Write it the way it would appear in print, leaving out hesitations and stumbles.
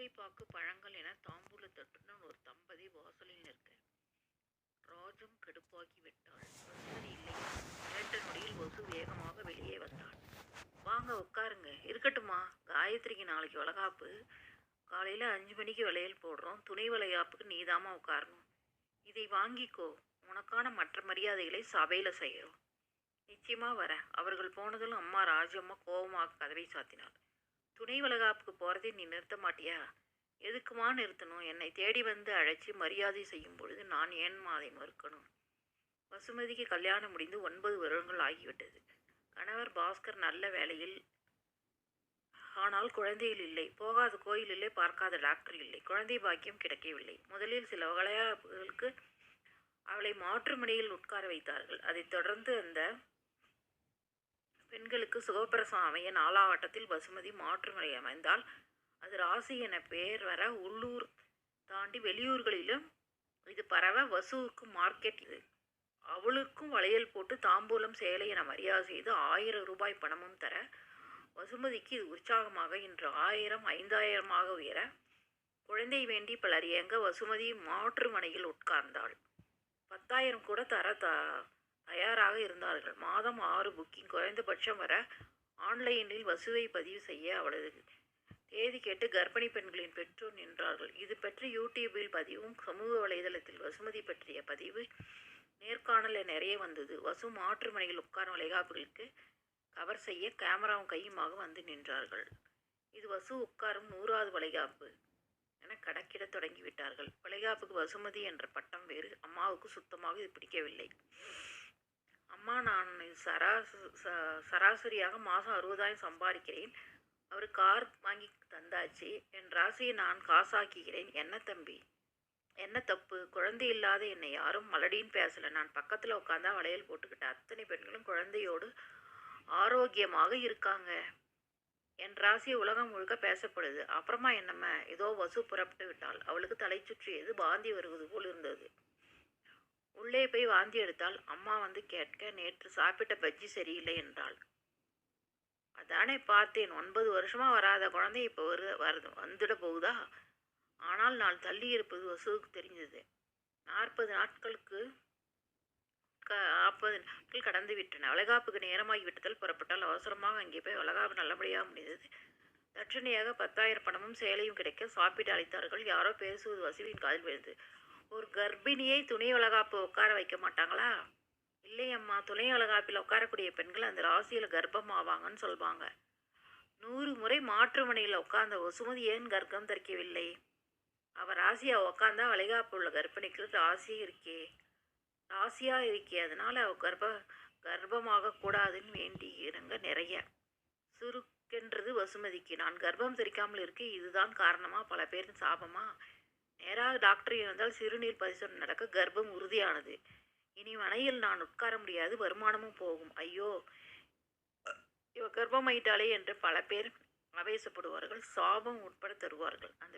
வெற்றிலைப்பாக்கு பழங்கள் என தாம்பூல தட்டுடன் ஒரு தம்பதி வாசலில் நிற்க ராஜம் கடுப்பாகி விட்டாள். வசுமதி இல்லையா? கேட்ட நொடியில் வசு வேகமாக வெளியே வந்தாள். வாங்க உட்காருங்க. இருக்கட்டுமா, காயத்ரிக்கு நாளைக்கு வளகாப்பு. காலையில் 5 மணிக்கு வளையல் போடுறோம். துணை வளைகாப்புக்கு நீதாமா உட்காரணும். இதை வாங்கிக்கோ. உனக்கான மற்ற மரியாதைகளை சபையில் செய்கிறோம். நிச்சயமா வர. அவர்கள் போனதும் அம்மா ராஜம்மா கோபமாக கதவை சாத்தினாள். துணை வளகாப்புக்கு போகிறதை நீ நிறுத்த மாட்டியா? எதுக்குமா நிறுத்தணும்? என்னை தேடி வந்து அழைச்சி மரியாதை செய்யும் பொழுது நான் ஏன்மா அதை மறுக்கணும்? வசுமதிக்கு கல்யாணம் முடிந்து 9 வருடங்கள் ஆகிவிட்டது. கணவர் பாஸ்கர் நல்ல வேலையில், ஆனால் குழந்தைகள் இல்லை. போகாத கோயில் இல்லை, பார்க்காத டாக்டர் இல்லை. குழந்தை பாக்கியம் கிடைக்கவில்லை. முதலில் சில வளையாப்புகளுக்கு அவளை மாற்றுமனையில் உட்கார வைத்தார்கள். அதைத் தொடர்ந்து அந்த பெண்களுக்கு சுகப்பிரசவம் அமைய 4ஆம் வட்டத்தில் வசுமதி மாற்றுமனை அமைந்தால் அது ராசி என பெயர் வர உள்ளூர் தாண்டி வெளியூர்களிலும் இது பரவ வசுவுக்கு மார்க்கெட் இது. அவளுக்கும் வளையல் போட்டு தாம்பூலம் சேலை என மரியாதை செய்து 1000 ரூபாய் பணமும் தர வசுமதிக்கு இது உற்சாகமாக இன்று 1000 5000 உயர குழந்தை வேண்டி பலர் எங்க வசுமதி மாற்றுமனையில் உட்கார்ந்தாள். 10,000 கூட தர தயாராக இருந்தார்கள். மாதம் 6 புக்கிங் குறைந்தபட்சம் வர ஆன்லைனில் வசுவை பதிவு செய்ய அவளது தேதி கேட்டு கர்ப்பிணி பெண்களின் பெற்றோர் நின்றார்கள். இது பற்றி யூடியூபில் பதிவும் சமூக வலைதளத்தில் வசுமதி பற்றிய பதிவு நேர்காணல நிறைய வந்தது. வசு மாற்றுமனையில் உட்காரும் வளைகாப்புகளுக்கு கவர் செய்ய கேமராவும் கையுமாக வந்து நின்றார்கள். இது வசு உட்காரும் 100வது வளைகாப்பு என கணக்கிட தொடங்கிவிட்டார்கள். வளைகாப்புக்கு வசுமதி என்ற பட்டம் வேறு. அம்மாவுக்கு சுத்தமாக இது பிடிக்கவில்லை. அம்மா, நான் சராசரியாக மாதம் 60,000 சம்பாதிக்கிறேன். அவர் கார் வாங்கி தந்தாச்சு. என் ராசியை நான் காசாக்குகிறேன். என்ன தம்பி, என்ன தப்பு? குழந்தை இல்லாத என்னை யாரும் மலடின்னு பேசலை. நான் பக்கத்தில் உட்காந்தா வளையல் போட்டுக்கிட்ட அத்தனை பெண்களும் குழந்தையோடு ஆரோக்கியமாக இருக்காங்க. என் ராசி உலகம் முழுக்க பேசப்படுது. அப்புறமா என்னம்மா? ஏதோ வசு புறப்பட்டு விட்டாள். அவளுக்கு தலை சுற்றியது, வாந்தி வருவது போல் இருந்தது. உள்ளே போய் வாந்தி எடுத்தால் அம்மா வந்து கேட்க, நேற்று சாப்பிட்ட பஜ்ஜி சரியில்லை என்றாள். அதானே பார்த்தேன். 9 வருஷமா வராத குழந்தை இப்போ வந்துட போகுதா? ஆனால் நான் தள்ளி இருப்பது வசுவுக்கு தெரிஞ்சது. 40 நாட்கள் கடந்து விட்டன. வளைகாப்புக்கு நேரமாகி விட்டதால் புறப்பட்டால் அவசரமாக அங்கே போய் வளைகாப்பு நல்லபடியாக முடிந்தது. தட்சணையாக 10,000 பணமும் சேலையும் கிடைக்க சாப்பிட்டு அழைத்தார்கள். யாரோ பேசுவது வசுவின் காதில் விழுந்து. ஒரு கர்ப்பிணியை துணை வளைகாப்பு உட்கார வைக்க மாட்டாங்களா? இல்லையம்மா, துணை வளைகாப்பில் உட்காரக்கூடிய பெண்கள் அந்த ராசியில் கர்ப்பம் ஆவாங்கன்னு சொல்வாங்க. 100 முறை மாற்றுமனையில் உட்கார்ந்த வசுமதி ஏன் கர்ப்பம் தரிக்கவில்லை? அவள் ராசியா உட்காந்தா வளைகாப்பு உள்ள கர்ப்பிணிக்கு ராசியாக இருக்கே. அதனால் அவள் கர்ப்பமாக கூடாதுன்னு வேண்டி இருங்க நிறைய. சுருக்கென்றது வசுமதிக்கு. நான் கர்ப்பம் தரிக்காமல் இருக்க இதுதான் காரணமா? பல பேரின் சாபமா? நேராக டாக்டர் இருந்தால் சிறுநீர் பரிசோதனை நடக்க கர்ப்பம் உறுதியானது. இனி மனையில் நான் உட்கார முடியாது, வருமானமும் போகும். ஐயோ, இவ கர்ப்பமாயிட்டாளே என்று பல பேர் ஆவேசப்படுவார்கள். சாபம் உட்பட தருவார்கள். அந்த